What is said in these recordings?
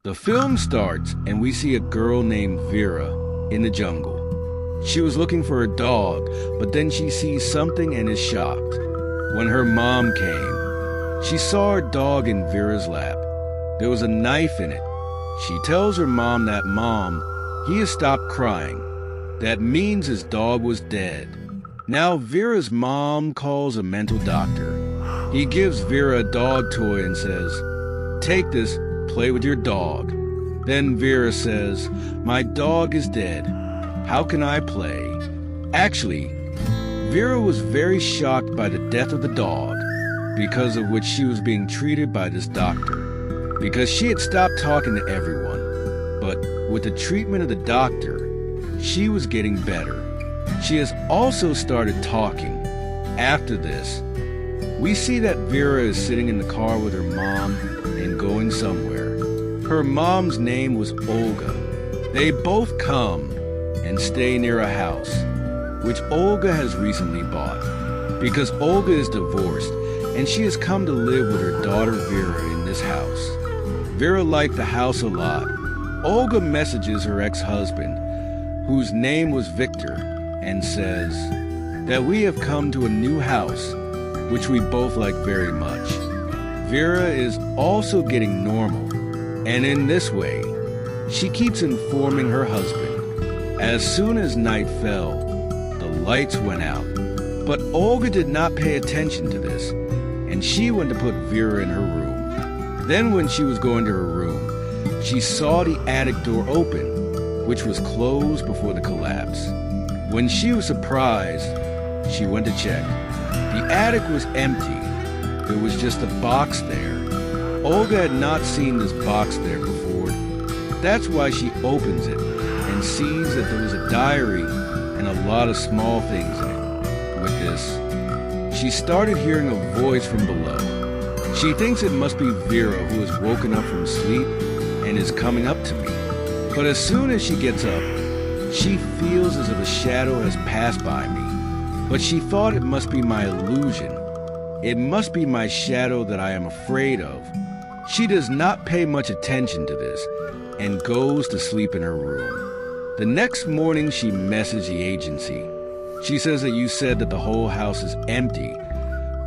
The film starts and we see a girl named Vera in the jungle. She was looking for a dog, but then she sees something and is shocked. When her mom came, she saw her dog in Vera's lap. There was a knife in it. She tells her mom that, "Mom, he has stopped crying. That means his dog was dead." Now Vera's mom calls a mental doctor. He gives Vera a dog toy and says, "Take this, play with your dog." Then Vera says, "My dog is dead. How can I play?" Actually, Vera was very shocked by the death of the dog, because of which she was being treated by this doctor, because she had stopped talking to everyone. But with the treatment of the doctor, she was getting better. She has also started talking. After this, we see that Vera is sitting in the car with her mom and going somewhere. Her mom's name was Olga. They both come and stay near a house, which Olga has recently bought, because Olga is divorced and she has come to live with her daughter Vera in this house. Vera liked the house a lot. Olga messages her ex-husband, whose name was Victor, and says that we have come to a new house, which we both like very much. Vera is also getting normal, and in this way, she keeps informing her husband. As soon as night fell, the lights went out, but Olga did not pay attention to this, and she went to put Vera in her room. Then when she was going to her room, she saw the attic door open, which was closed before the collapse. When she was surprised, she went to check. The attic was empty. There was just a box there. Olga had not seen this box there before. That's why she opens it and sees that there was a diary and a lot of small things in it. With this, she started hearing a voice from below. She thinks it must be Vera, who has woken up from sleep and is coming up to me. But as soon as she gets up, she feels as if a shadow has passed by me. But she thought it must be my illusion. It must be my shadow that I am afraid of. She does not pay much attention to this and goes to sleep in her room. The next morning, she messaged the agency. She says that you said that the whole house is empty,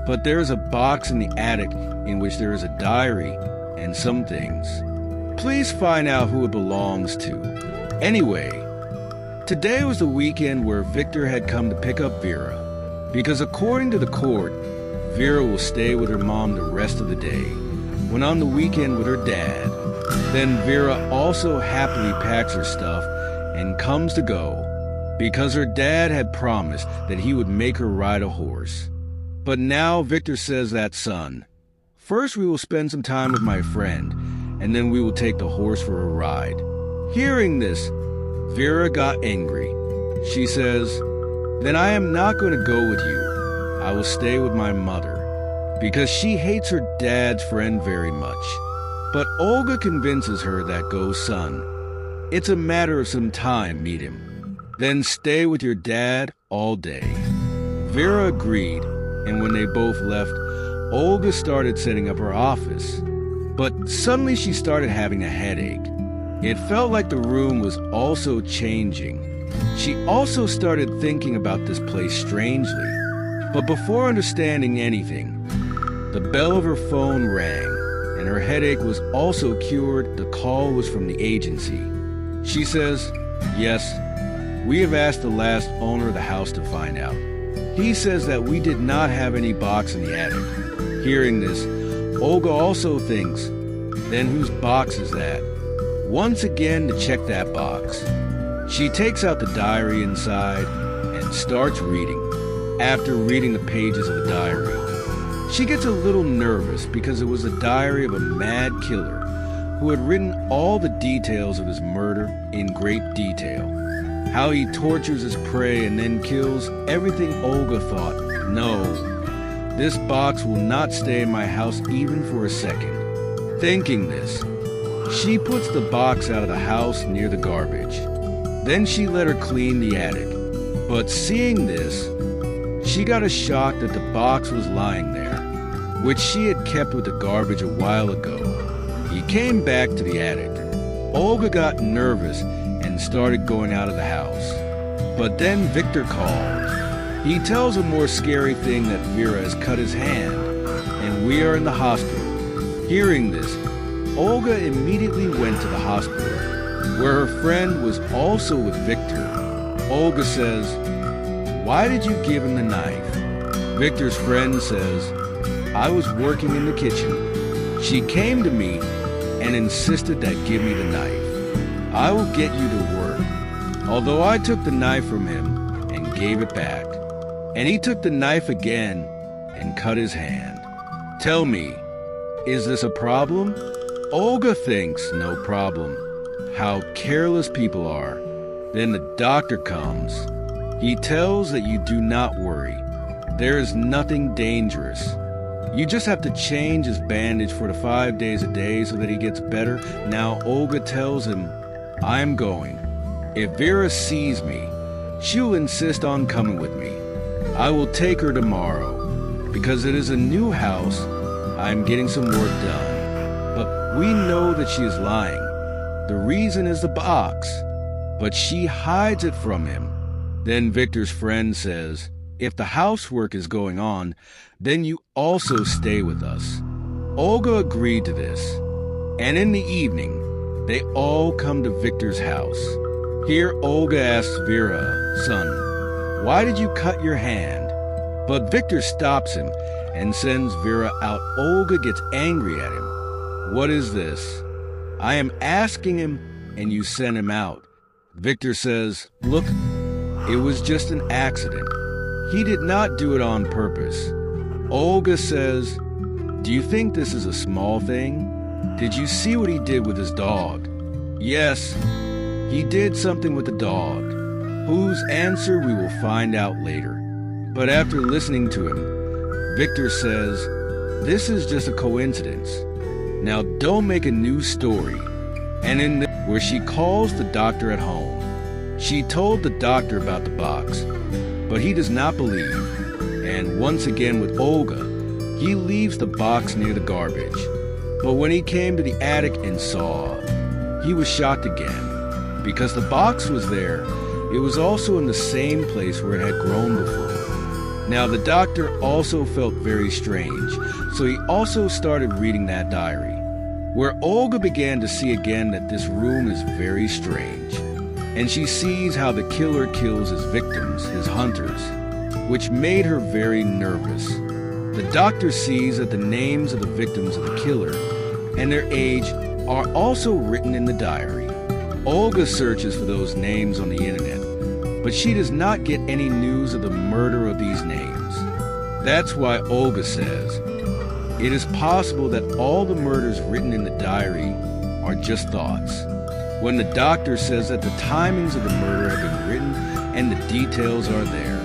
but there is a box in the attic in which there is a diary and some things. Please find out who it belongs to. Anyway, today was the weekend where Victor had come to pick up Vera, because according to the court, Vera will stay with her mom the rest of the day, when on the weekend with her dad. Then Vera also happily packs her stuff and comes to go, because her dad had promised that he would make her ride a horse. But now Victor says that, "Son, first we will spend some time with my friend, and then we will take the horse for a ride." Hearing this, Vera got angry. She says, "Then I am not going to go with you. I will stay with my mother," because she hates her dad's friend very much. But Olga convinces her that, "Go, son. It's a matter of some time, meet him. Then stay with your dad all day." Vera agreed, and when they both left, Olga started setting up her office. But suddenly she started having a headache. It felt like the room was also changing. She also started thinking about this place strangely. But before understanding anything, the bell of her phone rang, and her headache was also cured. The call was from the agency. She says, "Yes, we have asked the last owner of the house to find out. He says that we did not have any box in the attic." Hearing this, Olga also thinks, "Then whose box is that?" Once again to check that box. She takes out the diary inside and starts reading. After reading the pages of the diary, she gets a little nervous because it was a diary of a mad killer who had written all the details of his murder in great detail. How he tortures his prey and then kills everything. Olga thought, "No, this box will not stay in my house even for a second." Thinking this, she puts the box out of the house near the garbage. Then she let her clean the attic. But seeing this, she got a shock that the box was lying there, which she had kept with the garbage a while ago. He came back to the attic. Olga got nervous and started going out of the house. But then Victor called. He tells a more scary thing that Vera has cut his hand, and we are in the hospital. Hearing this, Olga immediately went to the hospital, where her friend was also with Victor. Olga says, "Why did you give him the knife?" Victor's friend says, "I was working in the kitchen. She came to me and insisted that give me the knife. I will get you to work." Although I took the knife from him and gave it back, and he took the knife again and cut his hand. Tell me, is this a problem? Olga thinks no problem. How careless people are. Then the doctor comes. He tells that you do not worry. There is nothing dangerous. You just have to change his bandage for the 5 days a day so that he gets better. Now Olga tells him, "I'm going. If Vera sees me, she'll insist on coming with me. I will take her tomorrow. Because it is a new house, I'm getting some work done. But we know that she is lying. The reason is the box. But she hides it from him." Then Victor's friend says, "If the housework is going on, then you also stay with us." Olga agreed to this. And in the evening, they all come to Victor's house. Here Olga asks Vera, "Son, why did you cut your hand?" But Victor stops him and sends Vera out. Olga gets angry at him. "What is this? I am asking him and you send him out." Victor says, "Look, it was just an accident. He did not do it on purpose." Olga says, "Do you think this is a small thing? Did you see what he did with his dog?" "Yes, he did something with the dog, whose answer we will find out later." But after listening to him, Victor says, "This is just a coincidence. Now don't make a new story." And where she calls the doctor at home. She told the doctor about the box, but he does not believe. And once again with Olga, he leaves the box near the garbage. But when he came to the attic and saw, he was shocked again. Because the box was there, it was also in the same place where it had grown before. Now the doctor also felt very strange, so he also started reading that diary, where Olga began to see again that this room is very strange. And she sees how the killer kills his victims, his hunters, which made her very nervous. The doctor sees that the names of the victims of the killer and their age are also written in the diary. Olga searches for those names on the internet, but she does not get any news of the murder of these names. That's why Olga says, it is possible that all the murders written in the diary are just thoughts. When the doctor says that the timings of the murder have been written and the details are there,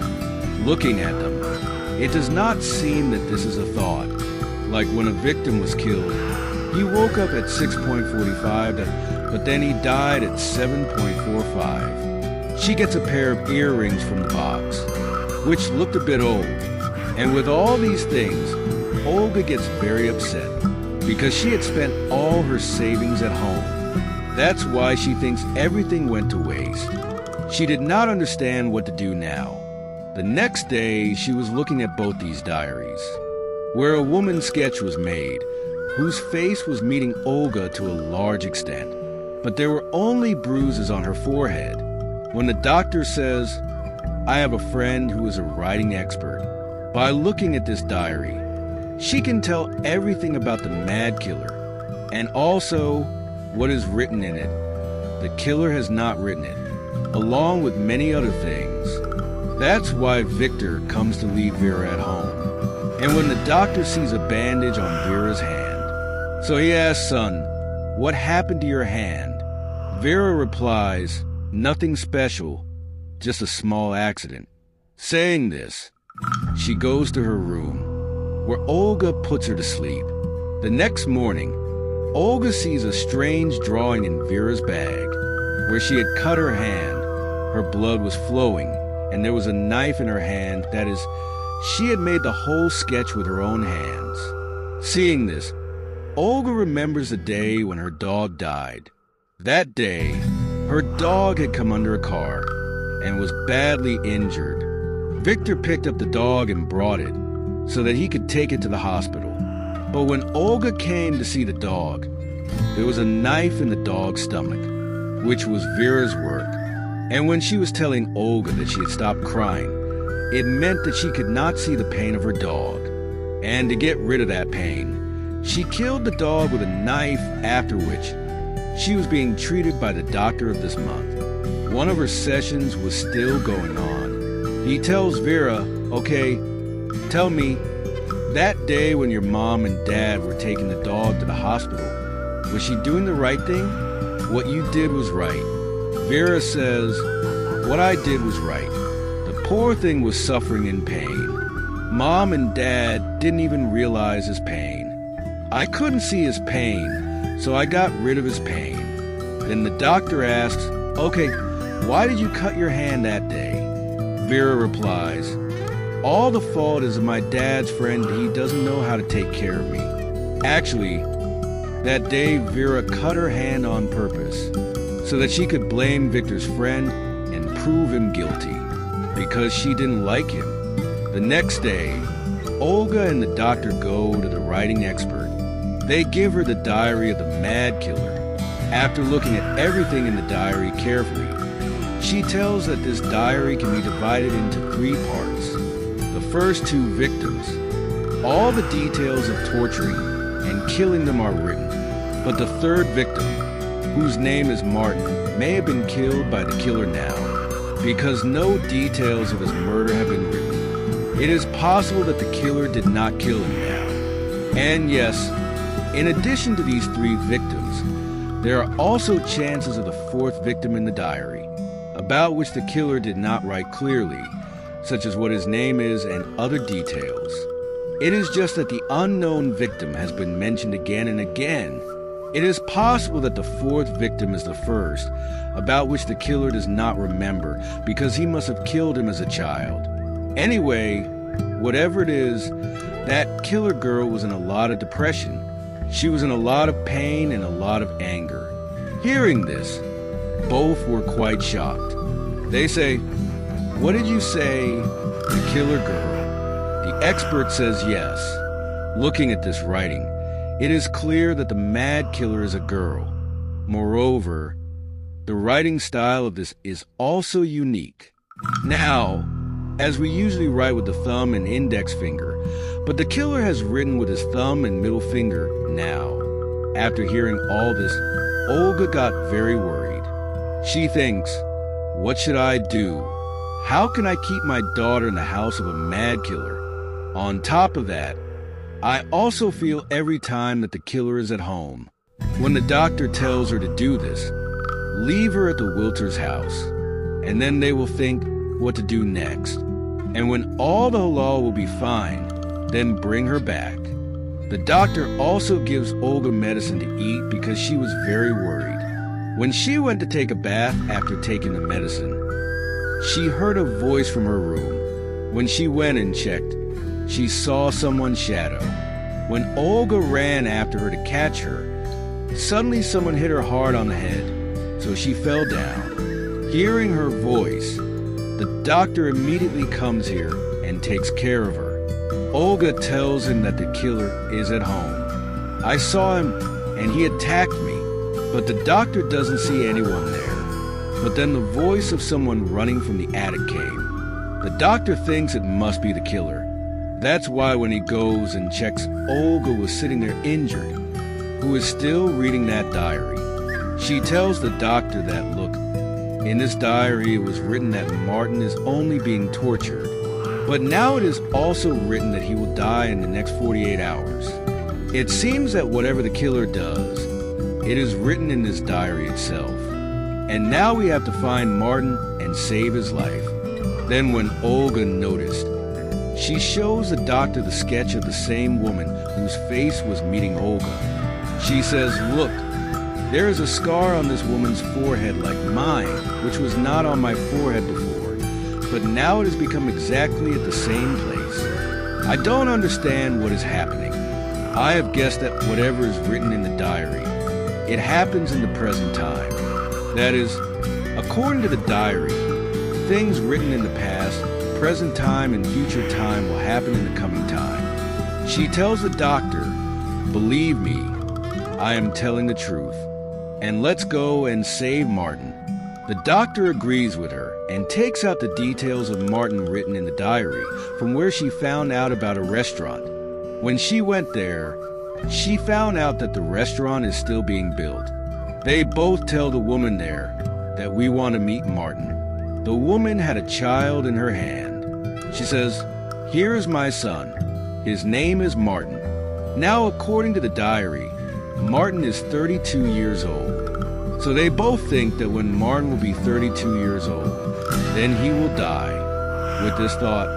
looking at them, it does not seem that this is a thought. Like when a victim was killed, he woke up at 6:45, but then he died at 7:45. She gets a pair of earrings from the box, which looked a bit old. And with all these things, Olga gets very upset because she had spent all her savings at home. That's why she thinks everything went to waste. She did not understand what to do now. The next day, she was looking at both these diaries, where a woman's sketch was made, whose face was meeting Olga to a large extent, but there were only bruises on her forehead. When the doctor says, "I have a friend who is a writing expert," by looking at this diary, she can tell everything about the mad killer, and also what is written in it. The killer has not written it, along with many other things. That's why Victor comes to leave Vera at home. And when the doctor sees a bandage on Vera's hand, so he asks, "Son, what happened to your hand?" Vera replies, "Nothing special, just a small accident." Saying this, she goes to her room, where Olga puts her to sleep. The next morning, Olga sees a strange drawing in Vera's bag, where she had cut her hand. Her blood was flowing, and there was a knife in her hand. That is, she had made the whole sketch with her own hands. Seeing this, Olga remembers the day when her dog died. That day, her dog had come under a car and was badly injured. Victor picked up the dog and brought it so that he could take it to the hospital. But when Olga came to see the dog, there was a knife in the dog's stomach, which was Vera's work. And when she was telling Olga that she had stopped crying, it meant that she could not see the pain of her dog. And to get rid of that pain, she killed the dog with a knife, after which she was being treated by the doctor of this month. One of her sessions was still going on. He tells Vera, "Okay, tell me, that day when your mom and dad were taking the dog to the hospital, was she doing the right thing? What you did was right." Vera says, "What I did was right. The poor thing was suffering in pain. Mom and Dad didn't even realize his pain. I couldn't see his pain, so I got rid of his pain." Then the doctor asks, "Okay, why did you cut your hand that day?" Vera replies, "All the fault is of my dad's friend. He doesn't know how to take care of me." Actually, that day Vera cut her hand on purpose so that she could blame Victor's friend and prove him guilty because she didn't like him. The next day, Olga and the doctor go to the writing expert. They give her the diary of the mad killer. After looking at everything in the diary carefully, she tells that this diary can be divided into 3 parts. The first 2 victims, all the details of torturing and killing them are written, but the 3rd victim, whose name is Martin, may have been killed by the killer now, because no details of his murder have been written. It is possible that the killer did not kill him now. And yes, in addition to these 3 victims, there are also chances of the 4th victim in the diary, about which the killer did not write clearly, such as what his name is and other details. It is just that the unknown victim has been mentioned again and again. It is possible that the 4th victim is the first, about which the killer does not remember because he must have killed him as a child. Anyway, whatever it is, that killer girl was in a lot of depression. She was in a lot of pain and a lot of anger. Hearing this, both were quite shocked. They say, "What did you say, the killer girl?" The expert says yes. Looking at this writing, it is clear that the mad killer is a girl. Moreover, the writing style of this is also unique. Now, as we usually write with the thumb and index finger, but the killer has written with his thumb and middle finger now. After hearing all this, Olga got very worried. She thinks, "What should I do? How can I keep my daughter in the house of a mad killer? On top of that, I also feel every time that the killer is at home." When the doctor tells her to do this, leave her at the Wilters' house, and then they will think what to do next. And when all the halal will be fine, then bring her back. The doctor also gives Olga medicine to eat because she was very worried. When she went to take a bath after taking the medicine, she heard a voice from her room. When she went and checked, she saw someone's shadow. When Olga ran after her to catch her, suddenly someone hit her hard on the head, so she fell down. Hearing her voice, the doctor immediately comes here and takes care of her. Olga tells him that the killer is at home. "I saw him and he attacked me, but the doctor doesn't see anyone there." But then the voice of someone running from the attic came. The doctor thinks it must be the killer. That's why when he goes and checks, Olga was sitting there injured, who is still reading that diary. She tells the doctor that, look, in this diary it was written that Martin is only being tortured, but now it is also written that he will die in the next 48 hours. It seems that whatever the killer does, it is written in this diary itself. And now we have to find Martin and save his life. Then when Olga noticed, she shows the doctor the sketch of the same woman whose face was meeting Olga. She says, "Look, there is a scar on this woman's forehead like mine, which was not on my forehead before, but now it has become exactly at the same place. I don't understand what is happening. I have guessed that whatever is written in the diary, It happens in the present time. That is, according to the diary, things written in the past, present time, and future time will happen in the coming time. She tells the doctor, "Believe me, I am telling the truth, and let's go and save Martin." The doctor agrees with her and takes out the details of Martin written in the diary from where she found out about a restaurant. When she went there, she found out that the restaurant is still being built. They both tell the woman there that we want to meet Martin. The woman had a child in her hand. She says, "Here is my son. His name is Martin." Now, according to the diary, Martin is 32 years old. So they both think that when Martin will be 32 years old, then he will die. With this thought,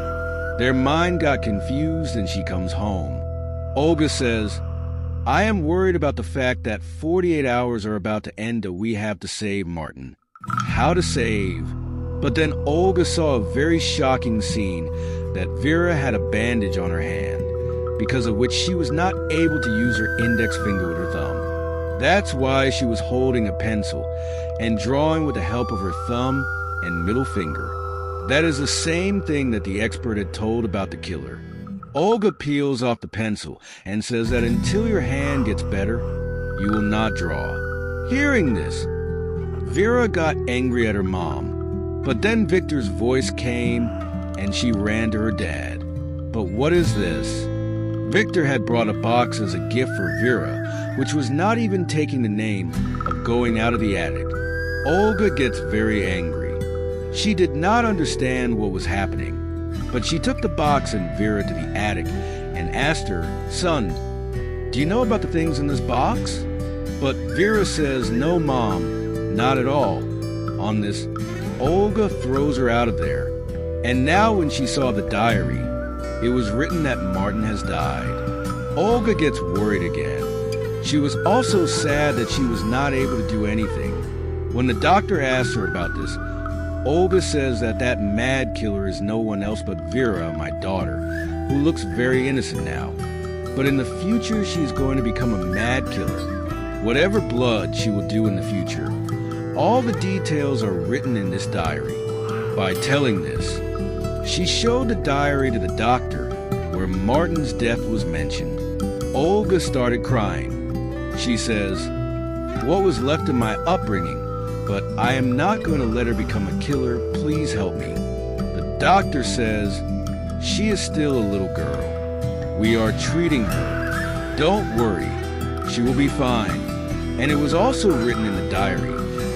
their mind got confused and she comes home. Olga says, "I am worried about the fact that 48 hours are about to end that we have to save Martin." How to save? But then Olga saw a very shocking scene that Vera had a bandage on her hand, because of which she was not able to use her index finger with her thumb. That's why she was holding a pencil and drawing with the help of her thumb and middle finger. That is the same thing that the expert had told about the killer. Olga peels off the pencil and says that until your hand gets better, you will not draw. Hearing this, Vera got angry at her mom, but then Victor's voice came and she ran to her dad. But what is this? Victor had brought a box as a gift for Vera, which was not even taking the name of going out of the attic. Olga gets very angry. She did not understand what was happening, but she took the box and Vera to the attic and asked her, "Son, do you know about the things in this box?" But Vera says, "No, Mom, not at all." On this, Olga throws her out of there. And now when she saw the diary, it was written that Martin has died. Olga gets worried again. She was also sad that she was not able to do anything. When the doctor asked her about this, Olga says that that mad killer is no one else but Vera, my daughter, who looks very innocent now. But in the future, she's going to become a mad killer. Whatever blood she will do in the future. All the details are written in this diary. By telling this, she showed the diary to the doctor where Martin's death was mentioned. Olga started crying. She says, "What was left of my upbringing, but I am not going to let her become a killer. Please help me." The doctor says, "She is still a little girl. We are treating her. Don't worry. She will be fine." And it was also written in the diary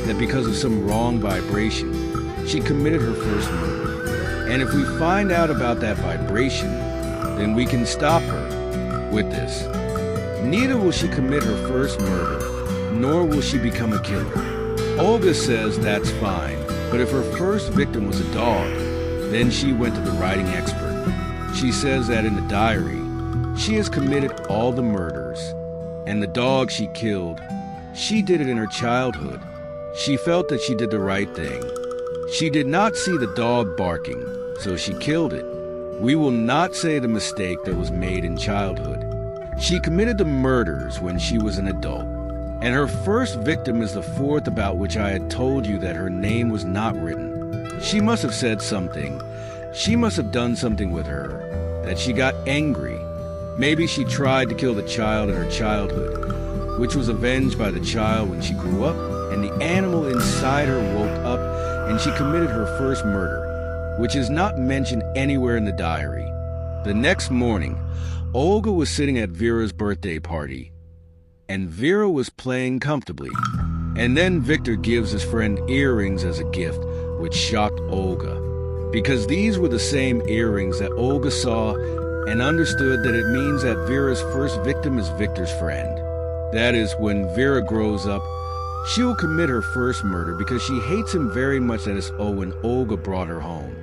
that because of some wrong vibration, she committed her first murder. And if we find out about that vibration, then we can stop her with this. Neither will she commit her first murder, nor will she become a killer. Olga says that's fine, but if her first victim was a dog, then she went to the writing expert. She says that in the diary, she has committed all the murders, and the dog she killed, she did it in her childhood. She felt that she did the right thing. She did not see the dog barking, so she killed it. We will not say the mistake that was made in childhood. She committed the murders when she was an adult, and her first victim is the fourth about which I had told you that her name was not written. She must have said something. She must have done something with her, that she got angry. Maybe she tried to kill the child in her childhood, which was avenged by the child when she grew up, and the animal inside her woke up, and she committed her first murder, which is not mentioned anywhere in the diary. The next morning, Olga was sitting at Vera's birthday party, and Vera was playing comfortably. And then Victor gives his friend earrings as a gift, which shocked Olga, because these were the same earrings that Olga saw and understood that it means that Vera's first victim is Victor's friend. That is, when Vera grows up, she will commit her first murder because she hates him very much, that is, when Olga brought her home.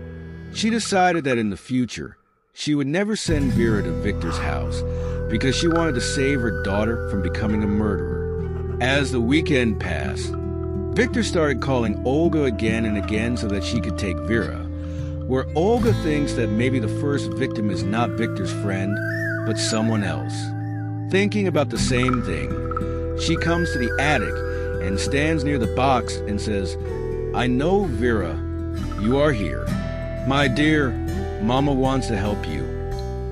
She decided that in the future, she would never send Vera to Victor's house because she wanted to save her daughter from becoming a murderer. As the weekend passed, Victor started calling Olga again and again so that she could take Vera, where Olga thinks that maybe the first victim is not Victor's friend, but someone else. Thinking about the same thing, She comes to the attic and stands near the box and says, "I know, Vera, you are here. My dear, Mama wants to help you.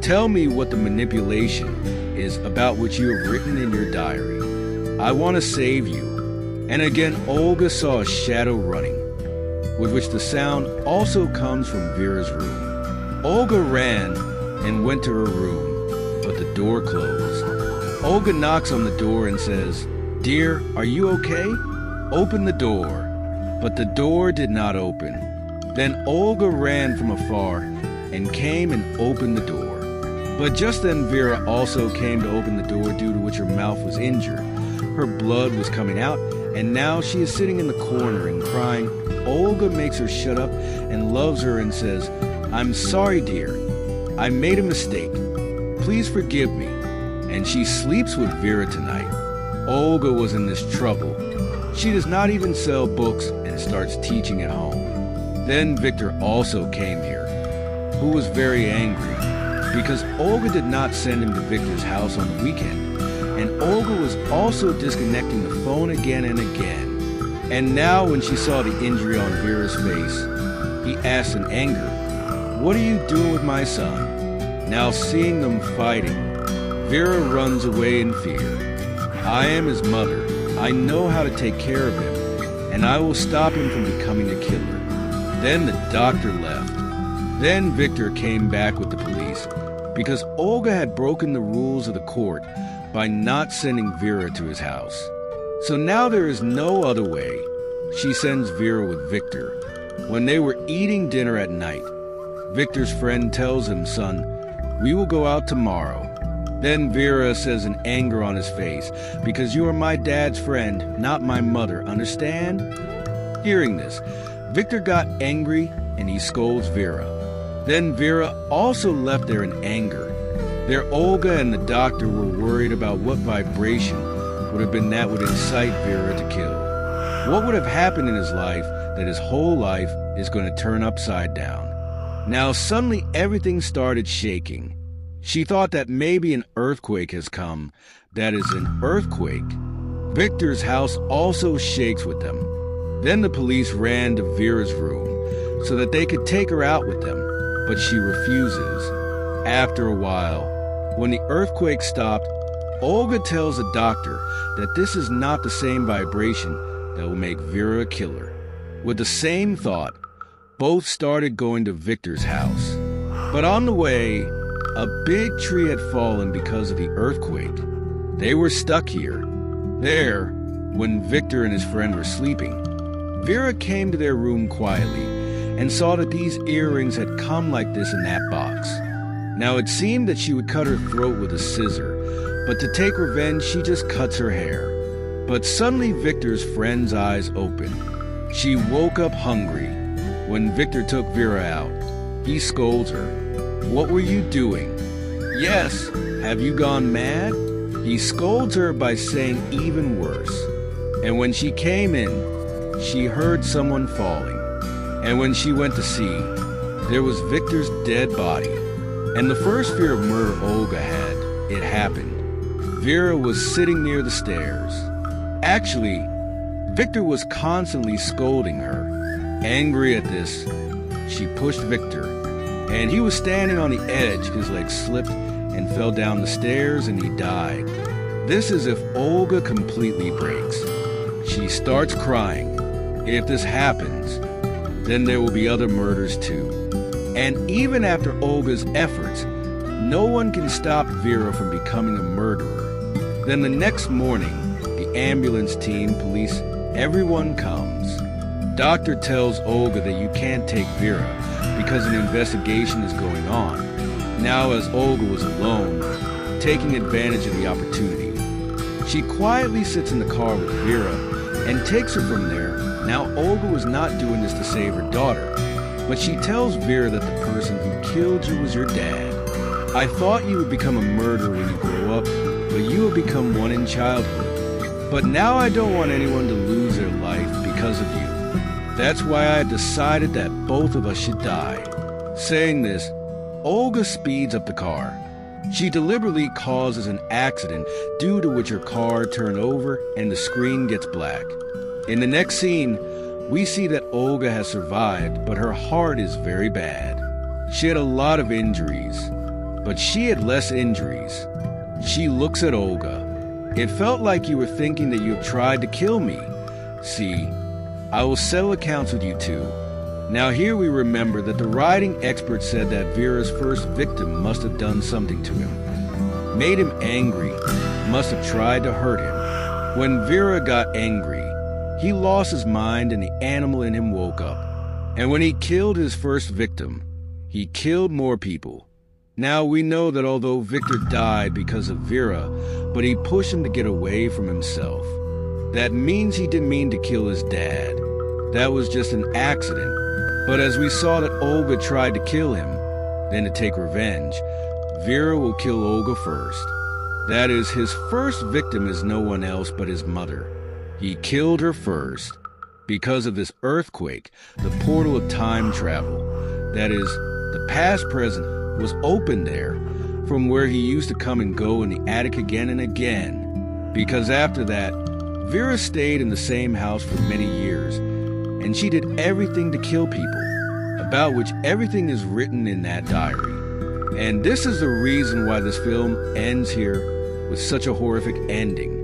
Tell me what the manipulation is about which you have written in your diary. I want to save you." And again, Olga saw a shadow running, with which the sound also comes from Vera's room. Olga ran and went to her room, but the door closed. Olga knocks on the door and says, "Dear, are you okay? Open the door." But the door did not open. Then Olga ran from afar and came and opened the door. But just then Vera also came to open the door, due to which her mouth was injured. Her blood was coming out, and now she is sitting in the corner and crying. Olga makes her shut up and loves her and says, "I'm sorry, dear. I made a mistake. Please forgive me." And she sleeps with Vera tonight. Olga was in this trouble. She does not even sell books and starts teaching at home. Then Victor also came here, who was very angry, because Olga did not send him to Victor's house on the weekend. And Olga was also disconnecting the phone again and again. And now when she saw the injury on Vera's face, he asked in anger, "What are you doing with my son?" Now seeing them fighting, Vera runs away in fear. "I am his mother. I know how to take care of him, and I will stop him from becoming a killer." Then the doctor left. Then Victor came back with the police, because Olga had broken the rules of the court by not sending Vera to his house. So now there is no other way. She sends Vera with Victor. When they were eating dinner at night, Victor's friend tells him, "Son, we will go out tomorrow." Then Vera says in anger on his face, "Because you are my dad's friend, not my mother, understand?" Hearing this, Victor got angry and he scolds Vera. Then Vera also left there in anger. There Olga and the doctor were worried about what vibration would have been that would incite Vera to kill. What would have happened in his life that his whole life is going to turn upside down? Now suddenly everything started shaking. She thought that maybe an earthquake has come. That is an earthquake. Victor's house also shakes with them. Then the police ran to Vera's room so that they could take her out with them, but she refuses. After a while, when the earthquake stopped, Olga tells the doctor that this is not the same vibration that will make Vera a killer. With the same thought, both started going to Victor's house. But on the way, a big tree had fallen because of the earthquake. They were stuck here. There, when Victor and his friend were sleeping, Vera came to their room quietly and saw that these earrings had come like this in that box. Now it seemed that she would cut her throat with a scissor, but to take revenge, she just cuts her hair. But suddenly Victor's friend's eyes opened. She woke up hungry. When Victor took Vera out, he scolds her. "What were you doing?" "Yes, have you gone mad?" He scolds her by saying even worse. And when she came in, she heard someone falling. And when she went to see, there was Victor's dead body. And the first fear of murder Olga had, it happened. Vera was sitting near the stairs. Actually, Victor was constantly scolding her. Angry at this, she pushed Victor, and he was standing on the edge. His leg slipped and fell down the stairs, and he died. This is if Olga completely breaks. She starts crying. If this happens, then there will be other murders too. And even after Olga's efforts, no one can stop Vera from becoming a murderer. Then the next morning, the ambulance team, police, everyone comes. Doctor tells Olga that you can't take Vera because an investigation is going on. Now as Olga was alone, taking advantage of the opportunity, she quietly sits in the car with Vera and takes her from there. Now Olga was not doing this to save her daughter, but she tells Vera that the person who killed you was your dad. "I thought you would become a murderer when you grow up, but you have become one in childhood. But now I don't want anyone to lose their life because of you. That's why I decided that both of us should die." Saying this, Olga speeds up the car. She deliberately causes an accident due to which her car turned over and the screen gets black. In the next scene, we see that Olga has survived, but her heart is very bad. She had a lot of injuries, but she had less injuries. She looks at Olga. It felt like you were thinking that you have tried to kill me. See, I will settle accounts with you two. Now here we remember that the riding expert said that Vera's first victim must have done something to him. Made him angry, must have tried to hurt him. When Vera got angry, he lost his mind and the animal in him woke up. And when he killed his first victim, he killed more people. Now we know that although Victor died because of Vera, but he pushed him to get away from himself. That means he didn't mean to kill his dad. That was just an accident. But as we saw that Olga tried to kill him, then to take revenge, Vera will kill Olga first. That is, his first victim is no one else but his mother. He killed her first. Because of this earthquake, the portal of time travel, that is, the past present, was open there, from where he used to come and go in the attic again and again. Because after that, Vera stayed in the same house for many years, and she did everything to kill people, about which everything is written in that diary. And this is the reason why this film ends here with such a horrific ending.